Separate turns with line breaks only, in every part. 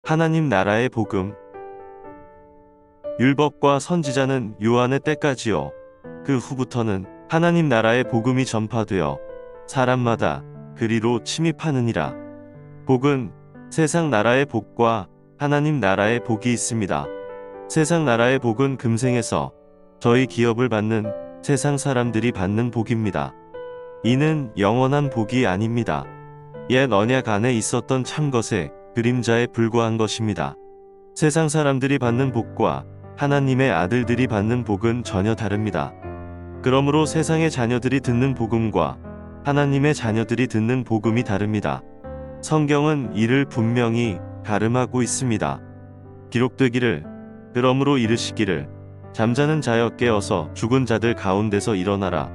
하나님 나라의 복음. 율법과 선지자는 요한의 때까지요. 그 후부터는 하나님 나라의 복음이 전파되어 사람마다 그리로 침입하느니라. 복은 세상 나라의 복과 하나님 나라의 복이 있습니다. 세상 나라의 복은 금생에서 저희 기업을 받는 세상 사람들이 받는 복입니다. 이는 영원한 복이 아닙니다. 옛 언약 안에 있었던 참것의 그림자에 불과한 것입니다. 세상 사람들이 받는 복과 하나님의 아들들이 받는 복은 전혀 다릅니다. 그러므로 세상의 자녀들이 듣는 복음과 하나님의 자녀들이 듣는 복음이 다릅니다. 성경은 이를 분명히 가름하고 있습니다. 기록되기를 그러므로 이르시기를 잠자는 자여 깨어서 죽은 자들 가운데서 일어나라.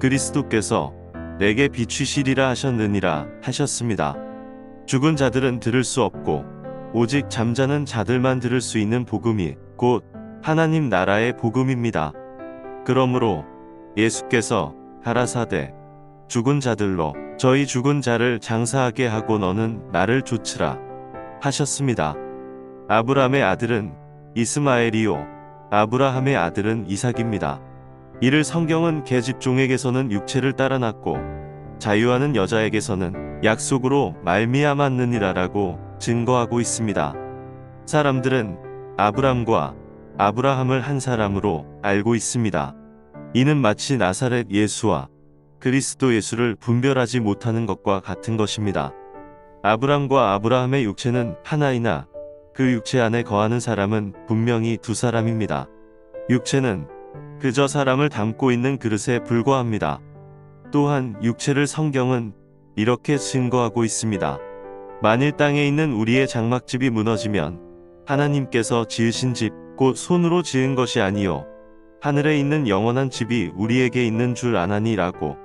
그리스도께서 내게 비추시리라 하셨느니라 하셨습니다. 죽은 자들은 들을 수 없고 오직 잠자는 자들만 들을 수 있는 복음이 곧 하나님 나라의 복음입니다. 그러므로 예수께서 가라사대 죽은 자들로 저희 죽은 자를 장사하게 하고 너는 나를 좇으라 하셨습니다. 아브라함의 아들은 이스마엘이요 아브라함의 아들은 이삭입니다. 이를 성경은 계집종에게서는 육체를 따라 낳고 자유하는 여자에게서는 약속으로 말미암았느니라라고 증거하고 있습니다. 사람들은 아브람과 아브라함을 한 사람으로 알고 있습니다. 이는 마치 나사렛 예수와 그리스도 예수를 분별하지 못하는 것과 같은 것입니다. 아브람과 아브라함의 육체는 하나이나 그 육체 안에 거하는 사람은 분명히 두 사람입니다. 육체는 그저 사람을 담고 있는 그릇에 불과합니다. 또한 육체를 성경은 이렇게 증거하고 있습니다. 만일 땅에 있는 우리의 장막집이 무너지면 하나님께서 지으신 집 곧 손으로 지은 것이 아니요 하늘에 있는 영원한 집이 우리에게 있는 줄 아나니라고.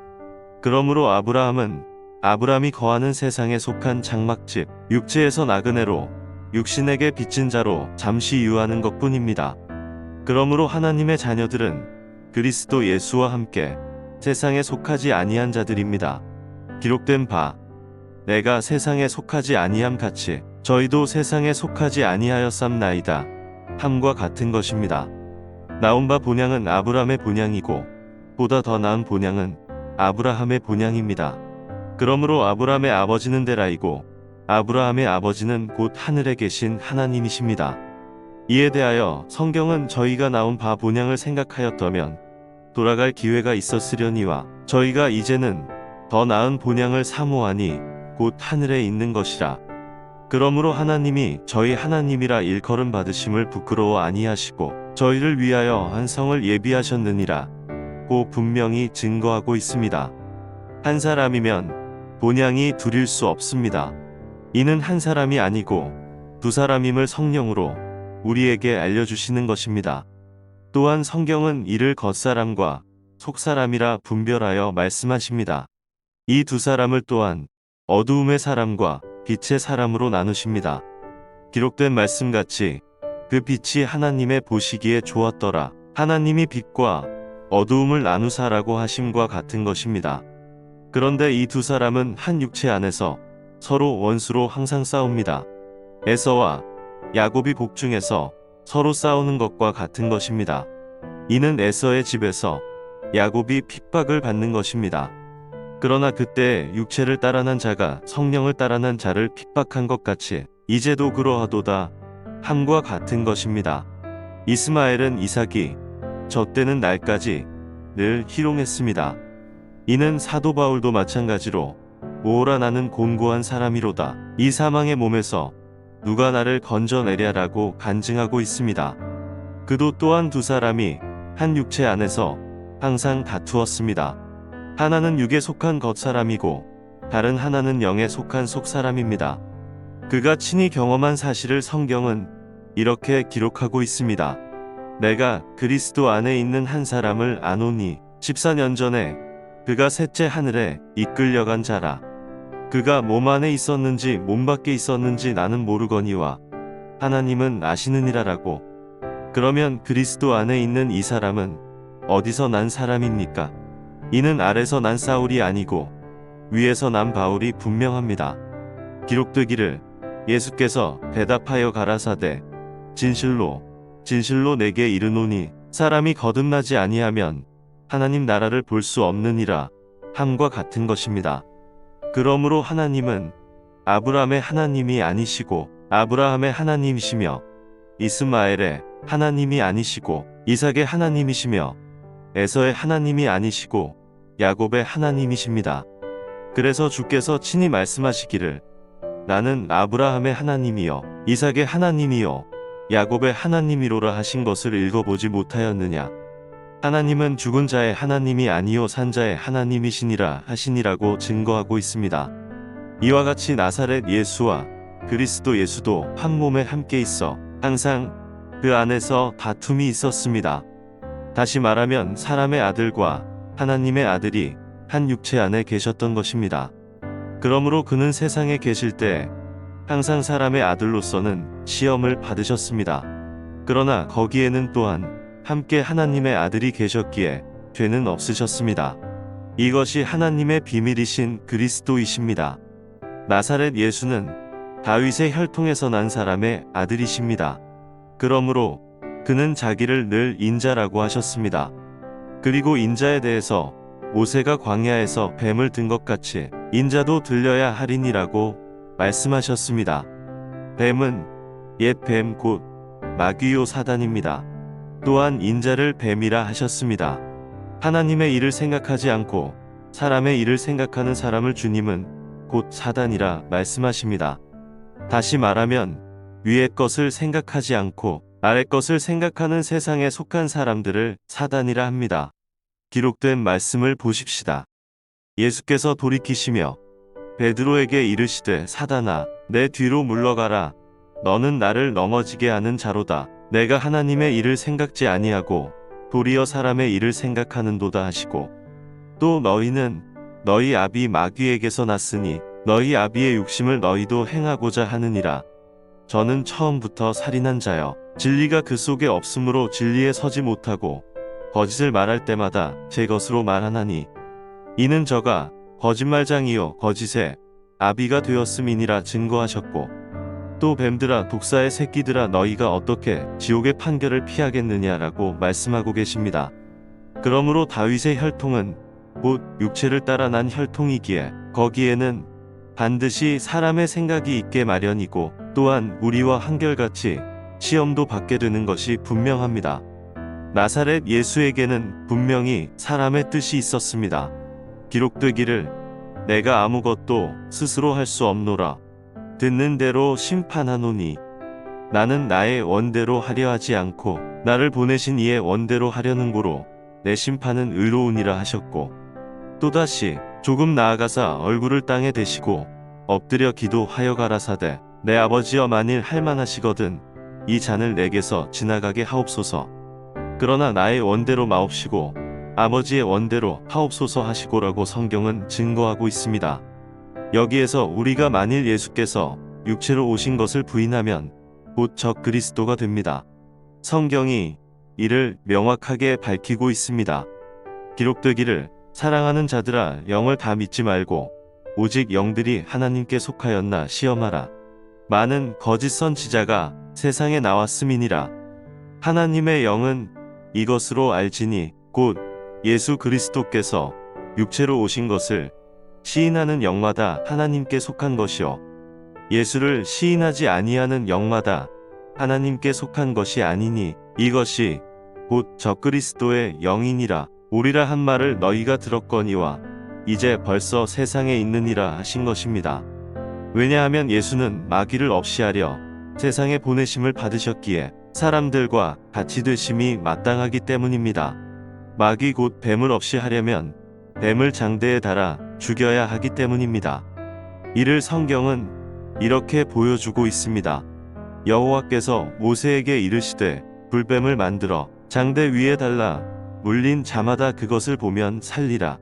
그러므로 아브라함이 거하는 세상에 속한 장막집 육체에서 나그네로 육신에게 빚진 자로 잠시 유하는 것뿐입니다. 그러므로 하나님의 자녀들은 그리스도 예수와 함께 세상에 속하지 아니한 자들입니다. 기록된 바 내가 세상에 속하지 아니함 같이 저희도 세상에 속하지 아니하였삼나이다 함과 같은 것입니다. 나온 바 본향은 아브라함의 본향이고 보다 더 나은 본향은 아브라함의 본향입니다. 그러므로 아브라함의 아버지는 데라이고 아브라함의 아버지는 곧 하늘에 계신 하나님이십니다. 이에 대하여 성경은 저희가 나온 바 본향을 생각하였다면 돌아갈 기회가 있었으려니와 저희가 이제는 더 나은 본향을 사모하니 곧 하늘에 있는 것이라. 그러므로 하나님이 저희 하나님이라 일컬음 받으심을 부끄러워 아니하시고 저희를 위하여 한 성을 예비하셨느니라 고 분명히 증거하고 있습니다. 한 사람이면 본향이 둘일 수 없습니다. 이는 한 사람이 아니고 두 사람임을 성령으로 우리에게 알려주시는 것입니다. 또한 성경은 이를 겉사람과 속사람이라 분별하여 말씀하십니다. 이 두 사람을 또한 어두움의 사람과 빛의 사람으로 나누십니다. 기록된 말씀같이 그 빛이 하나님의 보시기에 좋았더라. 하나님이 빛과 어두움을 나누사라고 하심과 같은 것입니다. 그런데 이 두 사람은 한 육체 안에서 서로 원수로 항상 싸웁니다. 에서와 야곱이 복중에서 서로 싸우는 것과 같은 것입니다. 이는 에서의 집에서 야곱이 핍박을 받는 것입니다. 그러나 그때 육체를 따라 난 자가 성령을 따라 난 자를 핍박한 것 같이 이제도 그러하도다 함과 같은 것입니다. 이스마엘은 이삭이 젖되는 날까지 늘 희롱했습니다. 이는 사도 바울도 마찬가지로 오호라 나는 곤고한 사람이로다. 이 사망의 몸에서 누가 나를 건져내랴라고 간증하고 있습니다. 그도 또한 두 사람이 한 육체 안에서 항상 다투었습니다. 하나는 육에 속한 겉사람이고 다른 하나는 영에 속한 속사람입니다. 그가 친히 경험한 사실을 성경은 이렇게 기록하고 있습니다. 내가 그리스도 안에 있는 한 사람을 아노니 14년 전에 그가 셋째 하늘에 이끌려간 자라. 그가 몸 안에 있었는지 몸 밖에 있었는지 나는 모르거니와 하나님은 아시느니라라고. 그러면 그리스도 안에 있는 이 사람은 어디서 난 사람입니까? 이는 아래서 난 사울이 아니고 위에서 난 바울이 분명합니다. 기록되기를 예수께서 대답하여 가라사대 진실로 진실로 내게 이르노니 사람이 거듭나지 아니하면 하나님 나라를 볼 수 없느니라 함과 같은 것입니다. 그러므로 하나님은 아브라함의 하나님이 아니시고 아브라함의 하나님이시며 이스마엘의 하나님이 아니시고 이삭의 하나님이시며 에서의 하나님이 아니시고 야곱의 하나님이십니다. 그래서 주께서 친히 말씀하시기를 나는 아브라함의 하나님이요 이삭의 하나님이요 야곱의 하나님이로라 하신 것을 읽어보지 못하였느냐. 하나님은 죽은 자의 하나님이 아니요 산 자의 하나님이시니라 하시니라고 증거하고 있습니다. 이와 같이 나사렛 예수와 그리스도 예수도 한 몸에 함께 있어 항상 그 안에서 다툼이 있었습니다. 다시 말하면 사람의 아들과 하나님의 아들이 한 육체 안에 계셨던 것입니다. 그러므로 그는 세상에 계실 때 항상 사람의 아들로서는 시험을 받으셨습니다. 그러나 거기에는 또한 함께 하나님의 아들이 계셨기에 죄는 없으셨습니다. 이것이 하나님의 비밀이신 그리스도이십니다. 나사렛 예수는 다윗의 혈통에서 난 사람의 아들이십니다. 그러므로 그는 자기를 늘 인자라고 하셨습니다. 그리고 인자에 대해서 모세가 광야에서 뱀을 든 것 같이 인자도 들려야 하리니라고 말씀하셨습니다. 뱀은 옛 뱀 곧 마귀요 사단입니다. 또한 인자를 뱀이라 하셨습니다. 하나님의 일을 생각하지 않고 사람의 일을 생각하는 사람을 주님은 곧 사단이라 말씀하십니다. 다시 말하면 위의 것을 생각하지 않고 아래 것을 생각하는 세상에 속한 사람들을 사단이라 합니다. 기록된 말씀을 보십시다. 예수께서 돌이키시며 베드로에게 이르시되 사단아 내 뒤로 물러가라. 너는 나를 넘어지게 하는 자로다. 내가 하나님의 일을 생각지 아니하고 도리어 사람의 일을 생각하는도다 하시고 또 너희는 너희 아비 마귀에게서 났으니 너희 아비의 욕심을 너희도 행하고자 하느니라. 저는 처음부터 살인한 자여 진리가 그 속에 없으므로 진리에 서지 못하고 거짓을 말할 때마다 제 것으로 말하나니 이는 저가 거짓말장이요 거짓의 아비가 되었음이니라 증거하셨고 또 뱀들아 독사의 새끼들아 너희가 어떻게 지옥의 판결을 피하겠느냐라고 말씀하고 계십니다. 그러므로 다윗의 혈통은 곧 육체를 따라 난 혈통이기에 거기에는 반드시 사람의 생각이 있게 마련이고 또한 우리와 한결같이 시험도 받게 되는 것이 분명합니다. 나사렛 예수에게는 분명히 사람의 뜻이 있었습니다. 기록되기를 내가 아무것도 스스로 할 수 없노라. 듣는 대로 심판하노니 나는 나의 원대로 하려 하지 않고 나를 보내신 이의 원대로 하려는 고로 내 심판은 의로우니라 하셨고 또다시 조금 나아가사 얼굴을 땅에 대시고 엎드려 기도하여 가라사대 내 아버지여 만일 할만하시거든 이 잔을 내게서 지나가게 하옵소서. 그러나 나의 원대로 마옵시고 아버지의 원대로 하옵소서 하시고라고 성경은 증거하고 있습니다. 여기에서 우리가 만일 예수께서 육체로 오신 것을 부인하면 곧 적 그리스도가 됩니다. 성경이 이를 명확하게 밝히고 있습니다. 기록되기를 사랑하는 자들아 영을 다 믿지 말고 오직 영들이 하나님께 속하였나 시험하라. 많은 거짓 선지자가 세상에 나왔음이니라. 하나님의 영은 이것으로 알지니 곧 예수 그리스도께서 육체로 오신 것을 시인하는 영마다 하나님께 속한 것이요 예수를 시인하지 아니하는 영마다 하나님께 속한 것이 아니니 이것이 곧 적그리스도의 영이니라. 오리라 한 말을 너희가 들었거니와 이제 벌써 세상에 있느니라 하신 것입니다. 왜냐하면 예수는 마귀를 없이 하려 세상에 보내심을 받으셨기에 사람들과 같이 되심이 마땅하기 때문입니다. 마귀 곧 뱀을 없이 하려면 뱀을 장대에 달아 죽여야 하기 때문입니다. 이를 성경은 이렇게 보여주고 있습니다. 여호와께서 모세에게 이르시되 불뱀을 만들어 장대 위에 달라 물린 자마다 그것을 보면 살리라.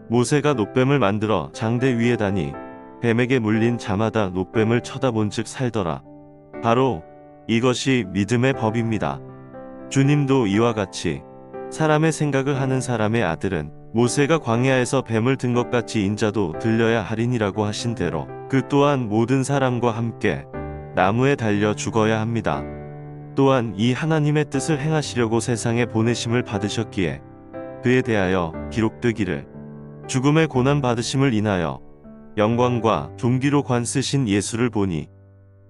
모세가 놋뱀을 만들어 장대 위에 다니 뱀에게 물린 자마다 놋뱀을 쳐다본즉 살더라. 바로 이것이 믿음의 법입니다. 주님도 이와 같이 사람의 생각을 하는 사람의 아들은 모세가 광야에서 뱀을 든 것 같이 인자도 들려야 하리니라고 하신 대로 그 또한 모든 사람과 함께 나무에 달려 죽어야 합니다. 또한 이 하나님의 뜻을 행하시려고 세상에 보내심을 받으셨기에 그에 대하여 기록되기를 죽음의 고난 받으심을 인하여 영광과 존귀로 관쓰신 예수를 보니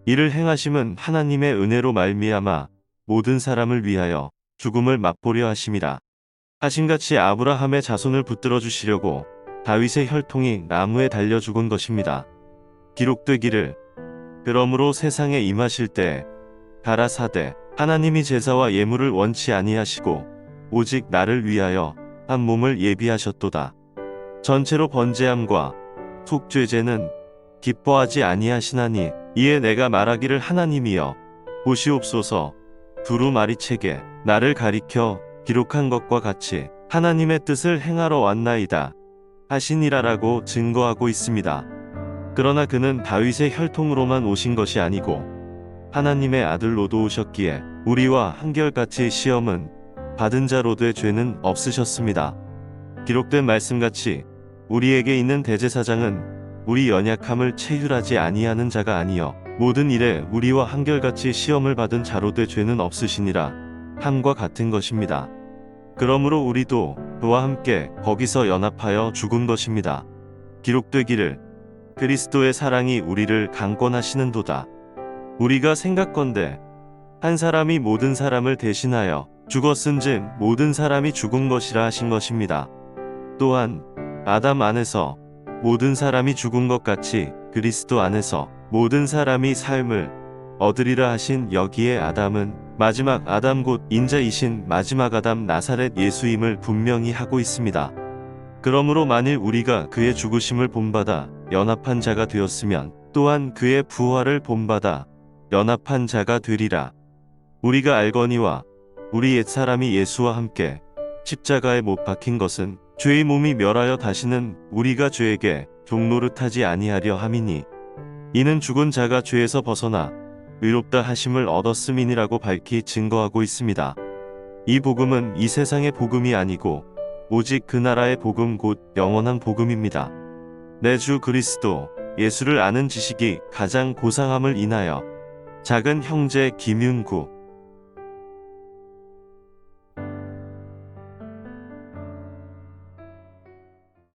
이를 행하심은 하나님의 은혜로 말미암아 모든 사람을 위하여 죽음을 맛보려 하심이라 하심같이 아브라함의 자손을 붙들어 주시려고 다윗의 혈통이 나무에 달려 죽은 것입니다. 기록되기를 그러므로 세상에 임하실 때 가라사대 하나님이 제사와 예물을 원치 아니하시고 오직 나를 위하여 한 몸을 예비하셨도다. 전체로 번제함과 속죄제는 기뻐하지 아니하시나니 이에 내가 말하기를 하나님이여 보시옵소서 두루마리책에 나를 가리켜 기록한 것과 같이 하나님의 뜻을 행하러 왔나이다 하시니라라고 증거하고 있습니다. 그러나 그는 다윗의 혈통으로만 오신 것이 아니고 하나님의 아들로도 오셨기에 우리와 한결같이 시험은 받은 자로 돼 죄는 없으셨습니다. 기록된 말씀같이 우리에게 있는 대제사장은 우리 연약함을 체휼하지 아니하는 자가 아니여 모든 일에 우리와 한결같이 시험을 받은 자로 돼 죄는 없으시니라 함과 같은 것입니다. 그러므로 우리도 그와 함께 거기서 연합하여 죽은 것입니다. 기록되기를 그리스도의 사랑이 우리를 강권하시는도다. 우리가 생각건대 한 사람이 모든 사람을 대신하여 죽었은즉 모든 사람이 죽은 것이라 하신 것입니다. 또한 아담 안에서 모든 사람이 죽은 것 같이 그리스도 안에서 모든 사람이 삶을 얻으리라 하신 여기에 아담은 마지막 아담 곧 인자이신 마지막 아담 나사렛 예수임을 분명히 하고 있습니다. 그러므로 만일 우리가 그의 죽으심을 본받아 연합한 자가 되었으면 또한 그의 부활을 본받아 연합한 자가 되리라. 우리가 알거니와 우리 옛사람이 예수와 함께 십자가에 못 박힌 것은 죄의 몸이 멸하여 다시는 우리가 죄에게 종노릇하지 아니하려 함이니 이는 죽은 자가 죄에서 벗어나 의롭다 하심을 얻었음이니라고 밝히 증거하고 있습니다. 이 복음은 이 세상의 복음이 아니고 오직 그 나라의 복음 곧 영원한 복음입니다. 내 주 그리스도 예수를 아는 지식이 가장 고상함을 인하여 작은 형제 김윤구